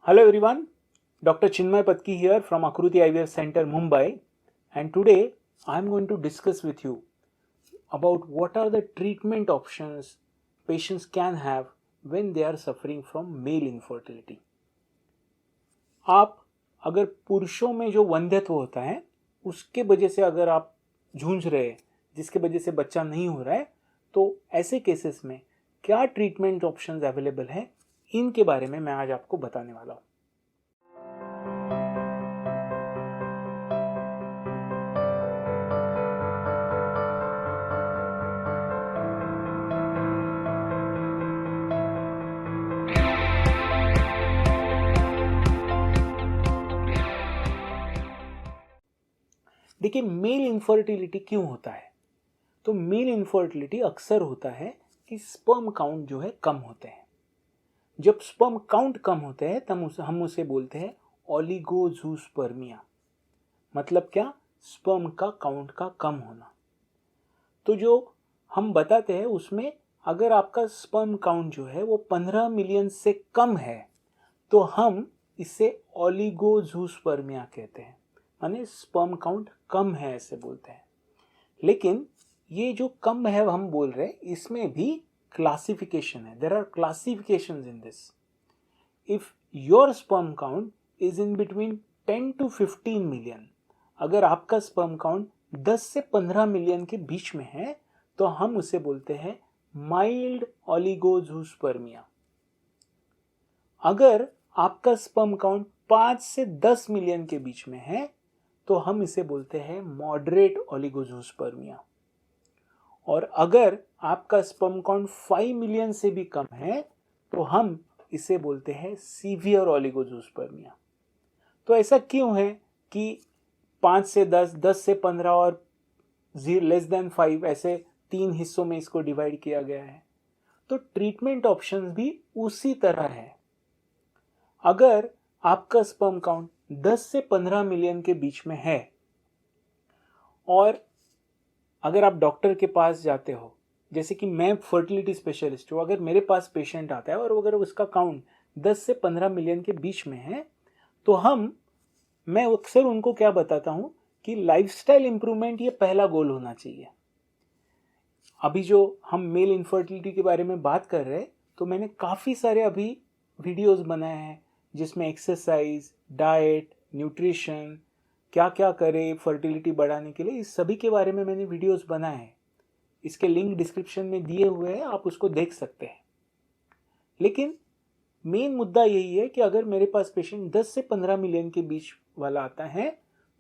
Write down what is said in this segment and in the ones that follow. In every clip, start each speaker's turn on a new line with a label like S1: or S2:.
S1: Hello everyone, Dr. Chinmay Patki here from Akruti IVF Center, Mumbai, and today I am going to discuss with you about what are the treatment options patients can have when they are suffering from male infertility. आप अगर पुरुषों में जो वंध्यत्व होता है उसके वजह से अगर आप जूझ रहे हैं, जिसके वजह से बच्चा नहीं हो रहा है, तो ऐसे केसेस में क्या ट्रीटमेंट ऑप्शंस अवेलेबल हैं, इनके बारे में मैं आज आपको बताने वाला हूँ. देखिए, मेल इनफर्टिलिटी क्यों होता है? तो मेल इनफर्टिलिटी अक्सर होता है कि स्पर्म काउंट जो है कम होते हैं. जब स्पर्म काउंट कम होते हैं तब हम उसे बोलते हैं ओलिगोजूस्पर्मिया. मतलब क्या? स्पर्म का काउंट का कम होना. तो जो हम बताते हैं उसमें अगर आपका स्पर्म काउंट जो है वो 15 मिलियन से कम है तो हम इसे ओलिगोजूस्पर्मिया कहते हैं, माने स्पर्म काउंट कम है ऐसे बोलते हैं. लेकिन ये जो कम है हम बोल रहे हैं, इसमें भी क्लासिफिकेशन है. There are classifications in this. If your sperm count is in between 10 to 15 million, अगर आपका स्पर्म काउंट 10 से 15 मिलियन के बीच में है तो हम उसे बोलते हैं माइल्ड ओलिगोजूस्पर्मिया. अगर आपका स्पर्म काउंट 5 से 10 मिलियन के बीच में है तो हम इसे बोलते हैं मॉडरेट ओलिगोजूस्पर्मिया. और अगर आपका स्पर्म काउंट 5 मिलियन से भी कम है तो हम इसे बोलते हैं सीवियर ओलिगोजूस्पर्मिया. तो ऐसा क्यों है कि 5 से 10, 10 से 15 और लेस देन 5 ऐसे 3 हिस्सों में इसको डिवाइड किया गया है? तो ट्रीटमेंट ऑप्शंस भी उसी तरह है. अगर आपका स्पर्म काउंट 10 से 15 मिलियन के बीच में है और अगर आप डॉक्टर के पास जाते हो, जैसे कि मैं फर्टिलिटी स्पेशलिस्ट हूँ, अगर मेरे पास पेशेंट आता है और अगर उसका काउंट 10 से 15 मिलियन के बीच में है तो मैं अक्सर उनको क्या बताता हूँ कि लाइफस्टाइल इंप्रूवमेंट ये पहला गोल होना चाहिए. अभी जो हम मेल इनफर्टिलिटी के बारे में बात कर रहे हैं तो मैंने काफ़ी सारे अभी वीडियोस बनाए हैं जिसमें एक्सरसाइज, डाइट, न्यूट्रिशन, क्या क्या करें फर्टिलिटी बढ़ाने के लिए, इस सभी के बारे में मैंने वीडियोस बनाए हैं. इसके लिंक डिस्क्रिप्शन में दिए हुए हैं, आप उसको देख सकते हैं. लेकिन मेन मुद्दा यही है कि अगर मेरे पास पेशेंट 10 से 15 मिलियन के बीच वाला आता है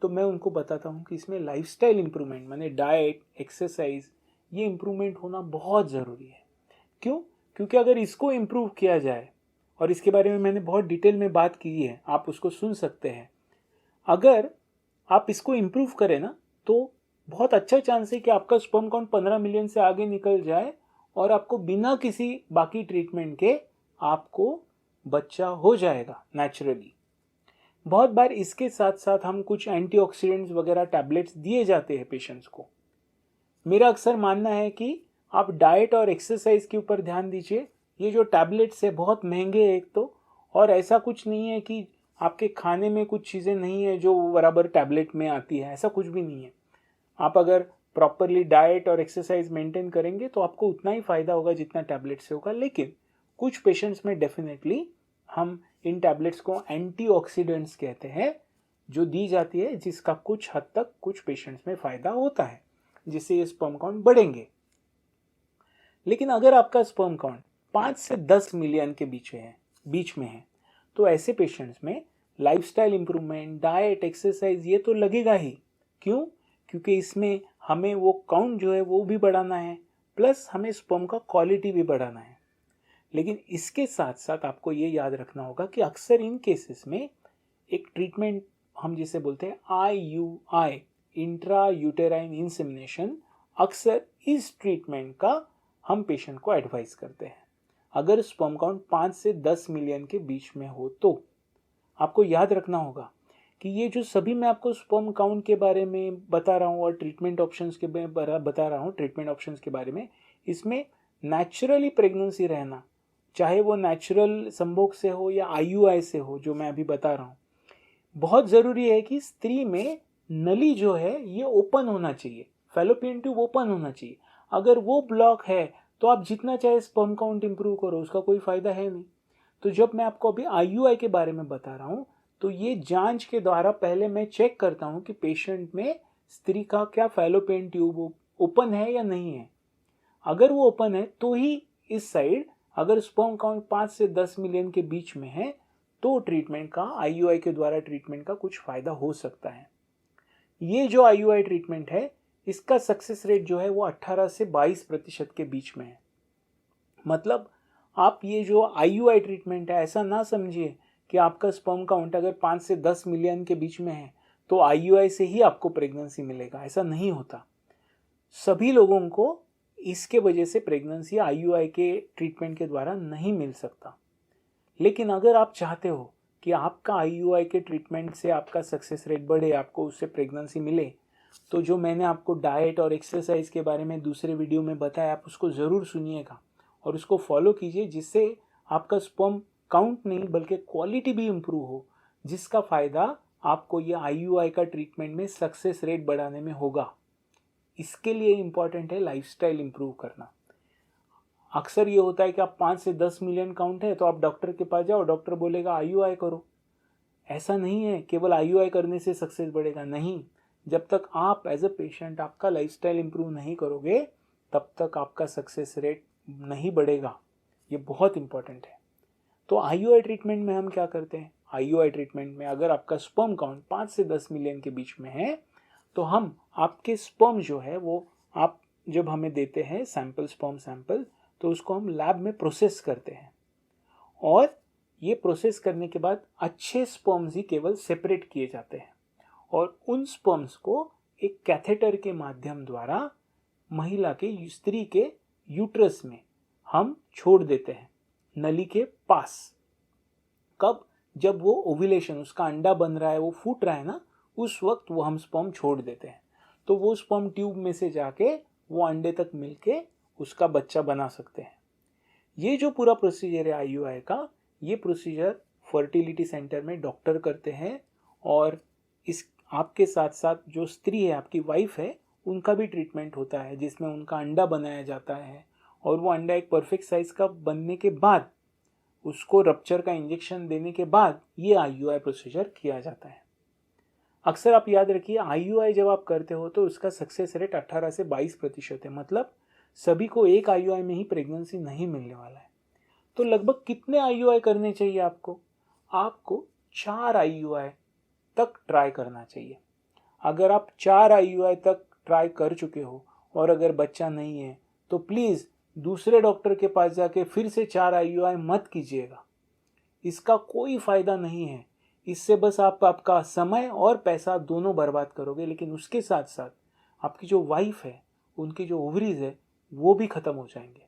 S1: तो मैं उनको बताता हूँ कि इसमें लाइफस्टाइल इंप्रूवमेंट माने डाइट, एक्सरसाइज, ये इंप्रूवमेंट होना बहुत ज़रूरी है. क्यों? क्योंकि अगर इसको इम्प्रूव किया जाए, और इसके बारे में मैंने बहुत डिटेल में बात की है, आप उसको सुन सकते हैं. अगर आप इसको इम्प्रूव करें ना तो बहुत अच्छा चांस है कि आपका स्पर्म काउंट 15 मिलियन से आगे निकल जाए और आपको बिना किसी बाकी ट्रीटमेंट के आपको बच्चा हो जाएगा नेचुरली. बहुत बार इसके साथ साथ हम कुछ एंटीऑक्सीडेंट्स वगैरह टैबलेट्स दिए जाते हैं पेशेंट्स को. मेरा अक्सर मानना है कि आप डाइट और एक्सरसाइज के ऊपर ध्यान दीजिए. ये जो टैबलेट्स है बहुत महंगे हैं एक तो, और ऐसा कुछ नहीं है कि आपके खाने में कुछ चीज़ें नहीं है जो बराबर टैबलेट में आती है, ऐसा कुछ भी नहीं है. आप अगर प्रॉपरली डाइट और एक्सरसाइज मेंटेन करेंगे तो आपको उतना ही फ़ायदा होगा जितना टैबलेट से होगा. लेकिन कुछ पेशेंट्स में डेफिनेटली हम इन टैबलेट्स को एंटीऑक्सीडेंट्स कहते हैं जो दी जाती है, जिसका कुछ हद तक कुछ पेशेंट्स में फ़ायदा होता है, जिससे ये स्पर्म काउंट बढ़ेंगे. लेकिन अगर आपका स्पर्म काउंट 5 से 10 मिलियन के बीच में है तो ऐसे पेशेंट्स में लाइफस्टाइल इंप्रूवमेंट, डाइट, एक्सरसाइज ये तो लगेगा ही. क्यों? क्योंकि इसमें हमें वो काउंट जो है वो भी बढ़ाना है, प्लस हमें स्पर्म का क्वालिटी भी बढ़ाना है. लेकिन इसके साथ साथ आपको ये याद रखना होगा कि अक्सर इन केसेस में एक ट्रीटमेंट हम जिसे बोलते हैं IUI, इंट्रा यूटेराइन इंसेमिनेशन, अक्सर इस ट्रीटमेंट का हम पेशेंट को एडवाइस करते हैं अगर स्पर्म काउंट 5 से 10 मिलियन के बीच में हो तो. आपको याद रखना होगा कि ये जो सभी मैं आपको स्पर्म काउंट के बारे में बता रहा हूँ और ट्रीटमेंट ऑप्शंस के बता रहा हूँ, ट्रीटमेंट ऑप्शंस के बारे में, इसमें नेचुरली प्रेगनेंसी रहना चाहे वो नेचुरल संभोग से हो या IUI से हो, जो मैं अभी बता रहा हूँ, बहुत ज़रूरी है कि स्त्री में नली जो है ये ओपन होना चाहिए, फैलोपियन ट्यूब ओपन होना चाहिए। अगर वो ब्लॉक है तो आप जितना चाहे स्पर्म काउंट इंप्रूव करो, उसका कोई फ़ायदा है नहीं। तो जब मैं आपको अभी IUI के बारे में बता रहा हूँ, तो ये जांच के द्वारा पहले मैं चेक करता हूँ कि पेशेंट में स्त्री का क्या फैलोपियन ट्यूब ओपन है या नहीं है। अगर वो ओपन है तो ही इस साइड अगर स्पर्म काउंट 5 से 10 मिलियन के बीच में है तो ट्रीटमेंट का, IUI के द्वारा ट्रीटमेंट का कुछ फ़ायदा हो सकता है। ये जो IUI ट्रीटमेंट है, इसका सक्सेस रेट जो है वो 18 से 22% के बीच में है। मतलब आप ये जो IUI ट्रीटमेंट है, ऐसा ना समझिए कि आपका स्पर्म काउंट अगर 5 से 10 मिलियन के बीच में है तो IUI से ही आपको प्रेगनेंसी मिलेगा, ऐसा नहीं होता। सभी लोगों को इसके वजह से प्रेगनेंसी IUI के ट्रीटमेंट के द्वारा नहीं मिल सकता। लेकिन अगर आप चाहते हो कि आपका IUI के ट्रीटमेंट से आपका सक्सेस रेट बढ़े, आपको उससे प्रेगनेंसी मिले, तो जो मैंने आपको डाइट और एक्सरसाइज के बारे में दूसरे वीडियो में बताया, आप उसको ज़रूर सुनिएगा और उसको फॉलो कीजिए, जिससे आपका स्पर्म काउंट नहीं बल्कि क्वालिटी भी इम्प्रूव हो, जिसका फ़ायदा आपको ये IUI का ट्रीटमेंट में सक्सेस रेट बढ़ाने में होगा। इसके लिए इम्पॉर्टेंट है लाइफस्टाइल इम्प्रूव करना। अक्सर ये होता है कि आप 5 से 10 मिलियन काउंट है तो आप डॉक्टर के पास जाओ, डॉक्टर बोलेगा IUI करो। ऐसा नहीं है केवल IUI करने से सक्सेस बढ़ेगा, नहीं। जब तक आप एज अ पेशेंट आपका लाइफस्टाइल इम्प्रूव नहीं करोगे तब तक आपका सक्सेस रेट नहीं बढ़ेगा। ये बहुत इंपॉर्टेंट है। तो IUI ट्रीटमेंट में हम क्या करते हैं? IUI ट्रीटमेंट में अगर आपका स्पर्म काउंट 5 से 10 मिलियन के बीच में है तो हम आपके स्पर्म जो है वो, आप जब हमें देते हैं सैंपल, स्पर्म सैंपल, तो उसको हम लैब में प्रोसेस करते हैं और ये प्रोसेस करने के बाद अच्छे स्पर्म्स ही केवल सेपरेट किए जाते हैं और उन स्पर्म्स को एक कैथेटर के माध्यम द्वारा महिला के, स्त्री के यूट्रस में हम छोड़ देते हैं, नली के पास। कब? जब वो ओव्यूलेशन, उसका अंडा बन रहा है, वो फूट रहा है ना, उस वक्त वो हम स्पर्म छोड़ देते हैं। तो वो स्पर्म ट्यूब में से जाके वो अंडे तक मिलके उसका बच्चा बना सकते हैं। ये जो पूरा प्रोसीजर है IUI का, ये प्रोसीजर फर्टिलिटी सेंटर में डॉक्टर करते हैं और इस आपके साथ साथ जो स्त्री है, आपकी वाइफ है, उनका भी ट्रीटमेंट होता है, जिसमें उनका अंडा बनाया जाता है और वो अंडा एक परफेक्ट साइज का बनने के बाद उसको रप्चर का इंजेक्शन देने के बाद ये IUI प्रोसीजर किया जाता है। अक्सर आप याद रखिए, IUI जब आप करते हो तो उसका सक्सेस रेट 18 से 22% है। मतलब सभी को एक IUI में ही प्रेगनेंसी नहीं मिलने वाला है। तो लगभग कितने IUI करने चाहिए आपको? आपको 4 IUI तक ट्राई करना चाहिए। अगर आप 4 IUI तक ट्राई कर चुके हो और अगर बच्चा नहीं है तो प्लीज़ दूसरे डॉक्टर के पास जाके फिर से 4 IUI मत कीजिएगा। इसका कोई फ़ायदा नहीं है। इससे बस आप आपका समय और पैसा दोनों बर्बाद करोगे, लेकिन उसके साथ साथ आपकी जो वाइफ है, उनकी जो ओवरीज है, वो भी ख़त्म हो जाएंगे।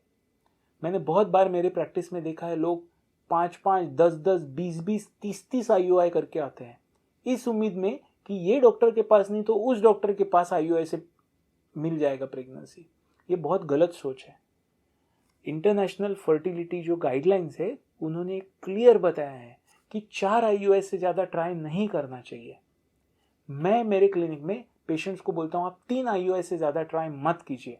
S1: मैंने बहुत बार मेरे प्रैक्टिस में देखा है, लोग 5-5, 10-10, 20-20, 30-30 IUI करके आते हैं इस उम्मीद में कि ये डॉक्टर के पास नहीं तो उस डॉक्टर के पास IUI से मिल जाएगा प्रेगनेंसी। ये बहुत गलत सोच है। इंटरनेशनल फर्टिलिटी जो गाइडलाइंस है, उन्होंने क्लियर बताया है कि 4 IUI से ज़्यादा ट्राई नहीं करना चाहिए। मैं मेरे क्लिनिक में पेशेंट्स को बोलता हूँ, आप 3 IUI से ज़्यादा ट्राई मत कीजिए।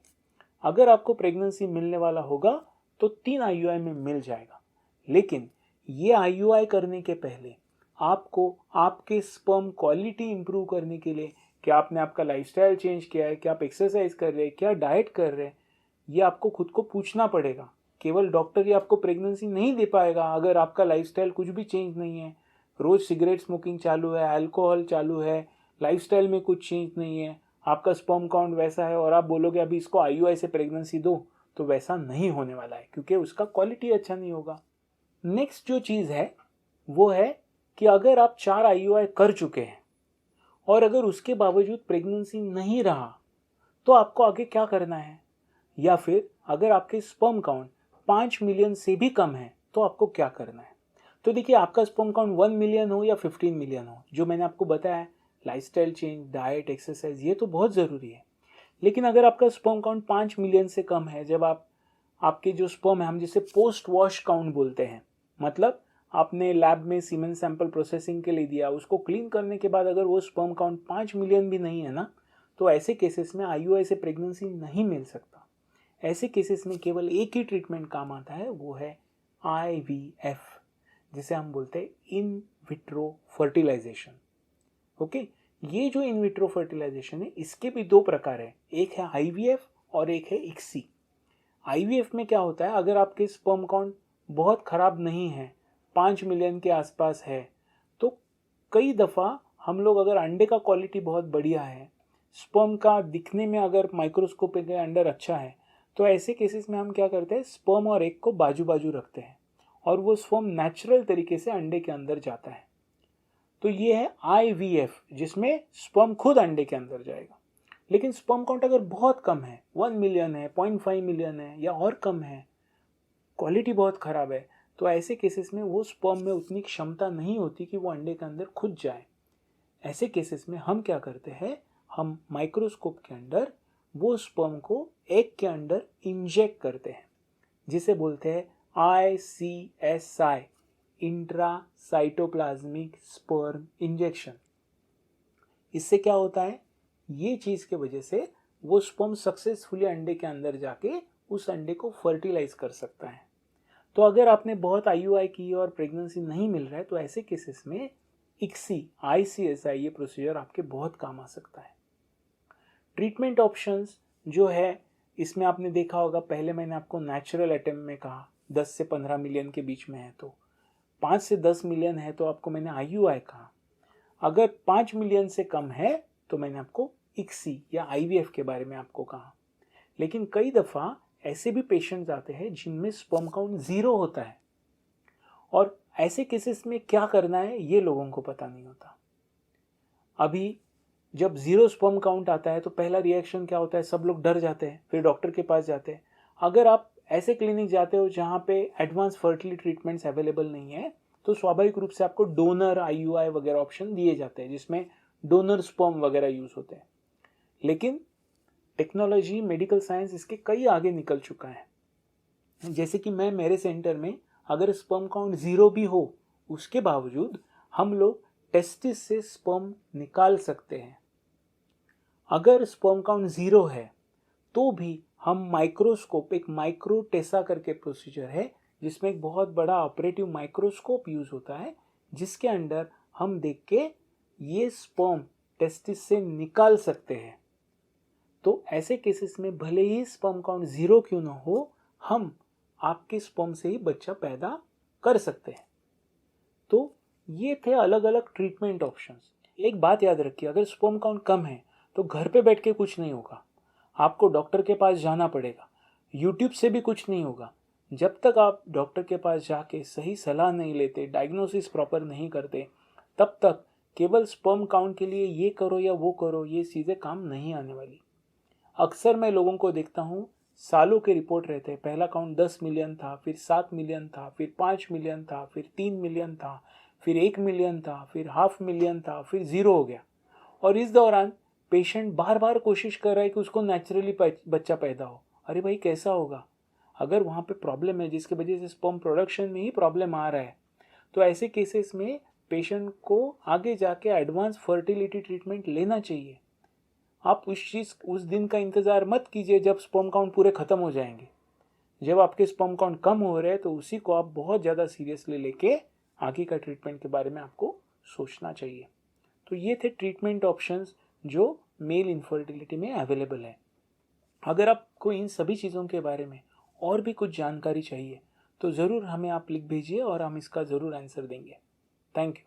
S1: अगर आपको प्रेगनेंसी मिलने वाला होगा तो 3 IUI में मिल जाएगा, लेकिन ये IUI करने के पहले आपको आपके स्पर्म क्वालिटी इंप्रूव करने के लिए, क्या आपने आपका लाइफस्टाइल चेंज किया है, क्या आप एक्सरसाइज कर रहे हैं, क्या डाइट कर रहे हैं, ये आपको खुद को पूछना पड़ेगा। केवल डॉक्टर ही आपको प्रेगनेंसी नहीं दे पाएगा अगर आपका लाइफस्टाइल कुछ भी चेंज नहीं है। रोज़ सिगरेट स्मोकिंग चालू है, अल्कोहल चालू है, लाइफस्टाइल में कुछ चेंज नहीं है, आपका स्पर्म काउंट वैसा है और आप बोलोगे अभी इसको IUI से प्रेगनेंसी दो, तो वैसा नहीं होने वाला है, क्योंकि उसका क्वालिटी अच्छा नहीं होगा। नेक्स्ट जो चीज़ है वो है कि अगर आप 4 IUI कर चुके हैं और अगर उसके बावजूद प्रेगनेंसी नहीं रहा तो आपको आगे क्या करना है, या फिर अगर आपके स्पर्म काउंट 5 मिलियन से भी कम है तो आपको क्या करना है। तो देखिए, आपका स्पर्म काउंट 1 मिलियन हो या 15 मिलियन हो, जो मैंने आपको बताया, लाइफस्टाइल चेंज, डाइट, एक्सरसाइज, ये तो बहुत ज़रूरी है। लेकिन अगर आपका स्पर्म काउंट 5 मिलियन से कम है, जब आप आपके जो स्पर्म है, हम जिसे पोस्ट वॉश काउंट बोलते हैं, मतलब आपने लैब में सीमेन सैंपल प्रोसेसिंग के लिए दिया, उसको क्लीन करने के बाद अगर वो स्पर्म काउंट 5 मिलियन भी नहीं है ना, तो ऐसे केसेस में IUI से प्रेगनेंसी नहीं मिल सकता। ऐसे केसेस में केवल एक ही ट्रीटमेंट काम आता है, वो है IVF, जिसे हम बोलते हैं इन विट्रो फर्टिलाइजेशन। ओके, ये जो इन विट्रो फर्टिलाइजेशन है, इसके भी दो प्रकार है, एक है IVF और एक है ICSI। IVF में क्या होता है, अगर आपके स्पर्म काउंट बहुत खराब नहीं है, 5 मिलियन के आसपास है, तो कई दफ़ा हम लोग, अगर अंडे का क्वालिटी बहुत बढ़िया है, स्पर्म का दिखने में अगर माइक्रोस्कोप के अंडर अच्छा है, तो ऐसे केसेस में हम क्या करते हैं, स्पर्म और एग को बाजू बाजू रखते हैं और वो स्पर्म नेचुरल तरीके से अंडे के अंदर जाता है। तो ये है IVF, जिसमें स्पर्म खुद अंडे के अंदर जाएगा। लेकिन स्पर्म काउंट अगर बहुत कम है, 1 मिलियन है, 0.5 मिलियन है या और कम है, क्वालिटी बहुत ख़राब है, तो ऐसे केसेस में वो स्पर्म में उतनी क्षमता नहीं होती कि वो अंडे के अंदर खुद जाए। ऐसे केसेस में हम क्या करते हैं, हम माइक्रोस्कोप के अंदर वो स्पर्म को एग के अंदर इंजेक्ट करते हैं, जिसे बोलते हैं ICSI, इंट्रासाइटोप्लाज्मिक स्पर्म इंजेक्शन। इससे क्या होता है, ये चीज़ के वजह से वो स्पर्म सक्सेसफुली अंडे के अंदर जाके उस अंडे को फर्टिलाइज कर सकता है। तो अगर आपने बहुत IUI की और प्रेगनेंसी नहीं मिल रहा है, तो ऐसे केसेस में ICSI ये प्रोसीजर आपके बहुत काम आ सकता है। ट्रीटमेंट ऑप्शंस जो है, इसमें आपने देखा होगा, पहले मैंने आपको नेचुरल अटेम्प्ट में कहा 10 से 15 मिलियन के बीच में है, तो 5 से 10 मिलियन है तो आपको मैंने IUI कहा। अगर 5 मिलियन से कम है तो मैंने आपको ICSI या IVF के बारे में आपको कहा। लेकिन कई दफ़ा ऐसे भी पेशेंट्स आते हैं जिनमें स्पर्म काउंट 0 होता है, और ऐसे केसेस में क्या करना है ये लोगों को पता नहीं होता। अभी जब 0 स्पर्म काउंट आता है तो पहला रिएक्शन क्या होता है, सब लोग डर जाते हैं, फिर डॉक्टर के पास जाते हैं। अगर आप ऐसे क्लिनिक जाते हो जहाँ पे एडवांस फर्टिलिटी ट्रीटमेंट्स अवेलेबल नहीं है, तो स्वाभाविक रूप से आपको डोनर IUI वगैरह ऑप्शन दिए जाते हैं, जिसमें डोनर स्पर्म वगैरह यूज़ होते हैं। लेकिन टेक्नोलॉजी, मेडिकल साइंस इसके कई आगे निकल चुका है। जैसे कि मेरे सेंटर में अगर स्पर्म काउंट 0 भी हो, उसके बावजूद हम लोग टेस्टिस से स्पर्म निकाल सकते हैं। अगर स्पर्म काउंट 0 है तो भी हम माइक्रोस्कोप, एक माइक्रोटेसा करके प्रोसीजर है, जिसमें एक बहुत बड़ा ऑपरेटिव माइक्रोस्कोप यूज होता है, जिसके अंदर हम देख के ये स्पर्म टेस्टिस से निकाल सकते हैं। तो ऐसे केसेस में भले ही स्पर्म काउंट 0 क्यों ना हो, हम आपके स्पर्म से ही बच्चा पैदा कर सकते हैं। तो ये थे अलग अलग ट्रीटमेंट ऑप्शंस। एक बात याद रखिए, अगर स्पर्म काउंट कम है तो घर पे बैठ के कुछ नहीं होगा, आपको डॉक्टर के पास जाना पड़ेगा। यूट्यूब से भी कुछ नहीं होगा। जब तक आप डॉक्टर के पास जाके सही सलाह नहीं लेते, डायग्नोसिस प्रॉपर नहीं करते, तब तक केवल स्पर्म काउंट के लिए ये करो या वो करो, ये चीज़ें काम नहीं आने वाली। अक्सर मैं लोगों को देखता हूँ, सालों के रिपोर्ट रहते हैं, पहला काउंट 10 मिलियन था, फिर 7 मिलियन था, फिर 5 मिलियन था, फिर 3 मिलियन था, फिर 1 मिलियन था, फिर हाफ मिलियन था, फिर 0 हो गया। और इस दौरान पेशेंट बार बार कोशिश कर रहा है कि उसको नेचुरली बच्चा पैदा हो। अरे भाई, कैसा होगा? अगर वहाँ पे प्रॉब्लम है जिसकी वजह से स्पर्म प्रोडक्शन में ही प्रॉब्लम आ रहा है, तो ऐसे केसेस में पेशेंट को आगे जाके एडवांस फर्टिलिटी ट्रीटमेंट लेना चाहिए। आप उस दिन का इंतज़ार मत कीजिए जब स्पर्म काउंट पूरे ख़त्म हो जाएंगे। जब आपके स्पर्म काउंट कम हो रहे हैं तो उसी को आप बहुत ज़्यादा सीरियसली लेके आगे का ट्रीटमेंट के बारे में आपको सोचना चाहिए। तो ये थे ट्रीटमेंट ऑप्शंस जो मेल इनफर्टिलिटी में अवेलेबल है। अगर आपको इन सभी चीज़ों के बारे में और भी कुछ जानकारी चाहिए तो ज़रूर हमें आप लिख भेजिए और हम इसका ज़रूर आंसर देंगे। Thank you.